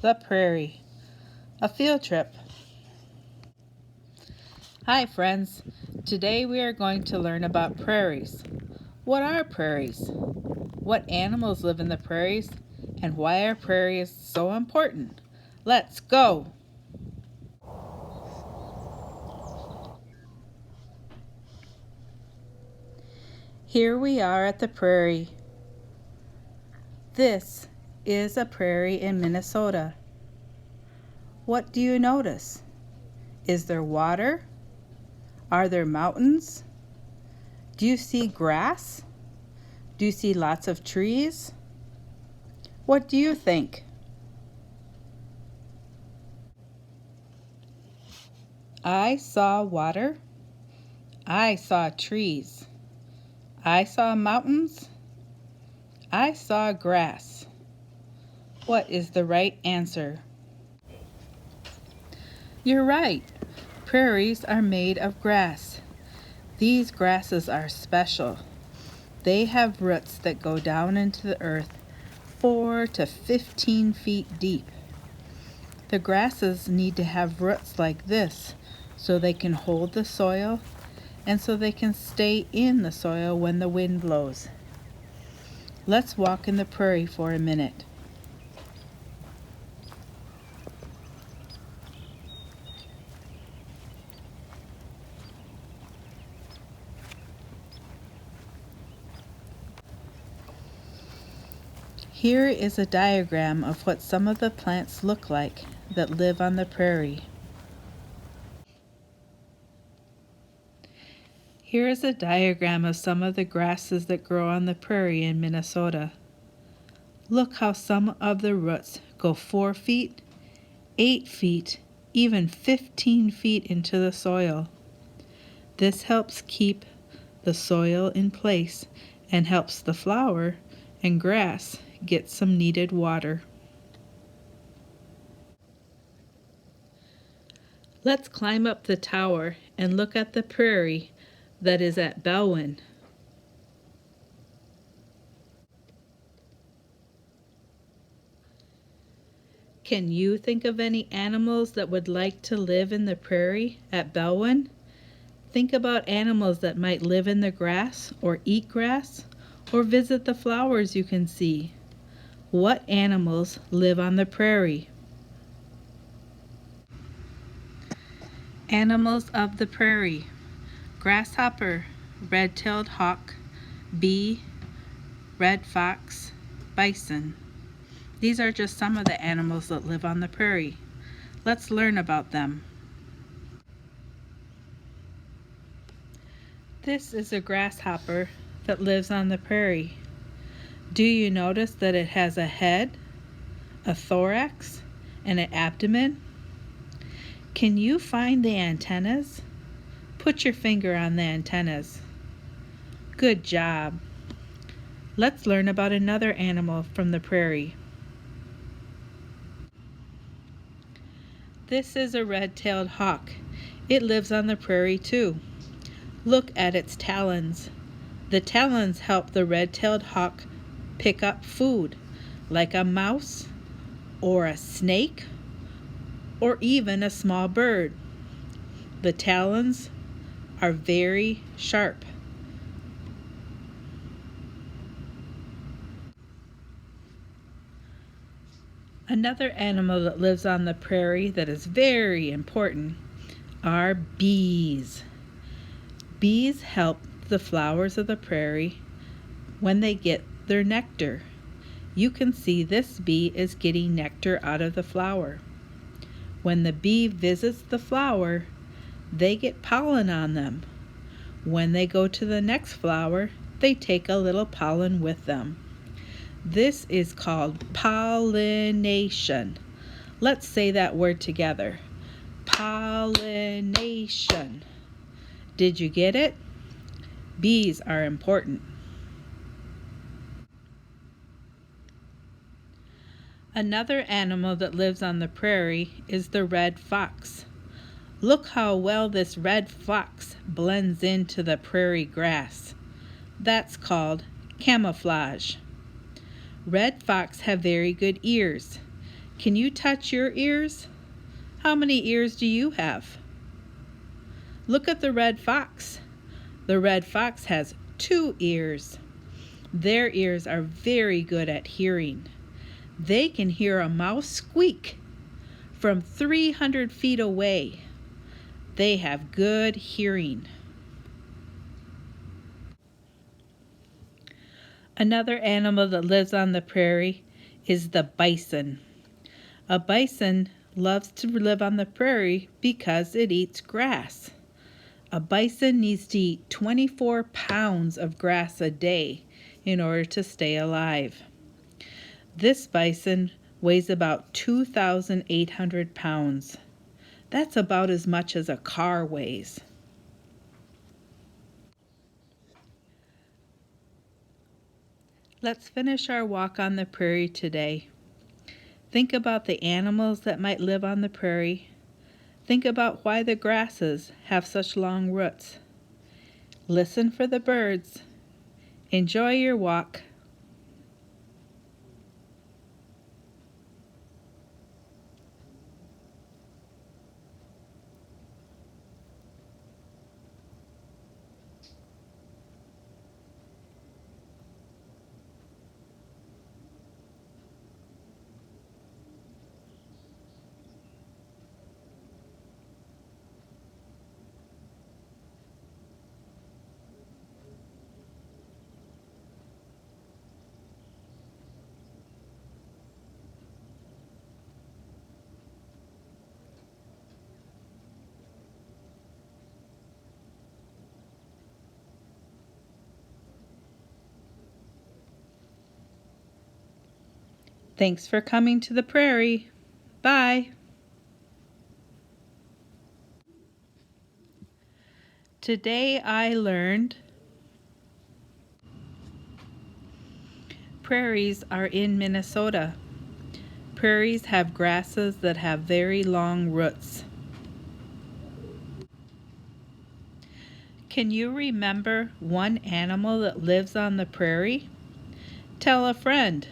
The prairie, a field trip. Hi friends, today we are going to learn about prairies. What are prairies? What animals live in the prairies? And why are prairies so important? Let's go! Here we are at the prairie. This is a prairie in Minnesota. What do you notice? Is there water? Are there mountains? Do you see grass? Do you see lots of trees? What do you think? I saw water. I saw trees. I saw mountains. I saw grass. What is the right answer? You're right. Prairies are made of grass. These grasses are special. They have roots that go down into the earth 4 to 15 feet deep. The grasses need to have roots like this so they can hold the soil and so they can stay in the soil when the wind blows. Let's walk in the prairie for a minute. Here is a diagram of what some of the plants look like that live on the prairie. Here is a diagram of some of the grasses that grow on the prairie in Minnesota. Look how some of the roots go 4 feet, 8 feet, even 15 feet into the soil. This helps keep the soil in place and helps the flower and grass get some needed water. Let's climb up the tower and look at the prairie that is at Belwin. Can you think of any animals that would like to live in the prairie at Belwin? Think about animals that might live in the grass or eat grass or visit the flowers you can see. What animals live on the prairie? Animals of the prairie: grasshopper, red-tailed hawk, bee, red fox, bison. These are just some of the animals that live on the prairie. Let's learn about them. This is a grasshopper that lives on the prairie. Do you notice that it has a head, a thorax, and an abdomen? Can you find the antennas? Put your finger on the antennas. Good job. Let's learn about another animal from the prairie. This is a red-tailed hawk. It lives on the prairie too. Look at its talons. The talons help the red-tailed hawk pick up food, like a mouse or a snake or even a small bird. The talons are very sharp. Another animal that lives on the prairie that is very important are bees. Bees help the flowers of the prairie when they get their nectar. You can see this bee is getting nectar out of the flower. When the bee visits the flower, they get pollen on them. When they go to the next flower, they take a little pollen with them. This is called pollination. Let's say that word together. Pollination. Did you get it? Bees are important. Another animal that lives on the prairie is the red fox. Look how well this red fox blends into the prairie grass. That's called camouflage. Red fox have very good ears. Can you touch your ears? How many ears do you have? Look at the red fox. The red fox has 2 ears. Their ears are very good at hearing. They can hear a mouse squeak from 300 feet away. They have good hearing. Another animal that lives on the prairie is the bison. A bison loves to live on the prairie because it eats grass. A bison needs to eat 24 pounds of grass a day in order to stay alive. This bison weighs about 2,800 pounds. That's about as much as a car weighs. Let's finish our walk on the prairie today. Think about the animals that might live on the prairie. Think about why the grasses have such long roots. Listen for the birds. Enjoy your walk. Thanks for coming to the prairie. Bye. Today I learned prairies are in Minnesota. Prairies have grasses that have very long roots. Can you remember one animal that lives on the prairie? Tell a friend.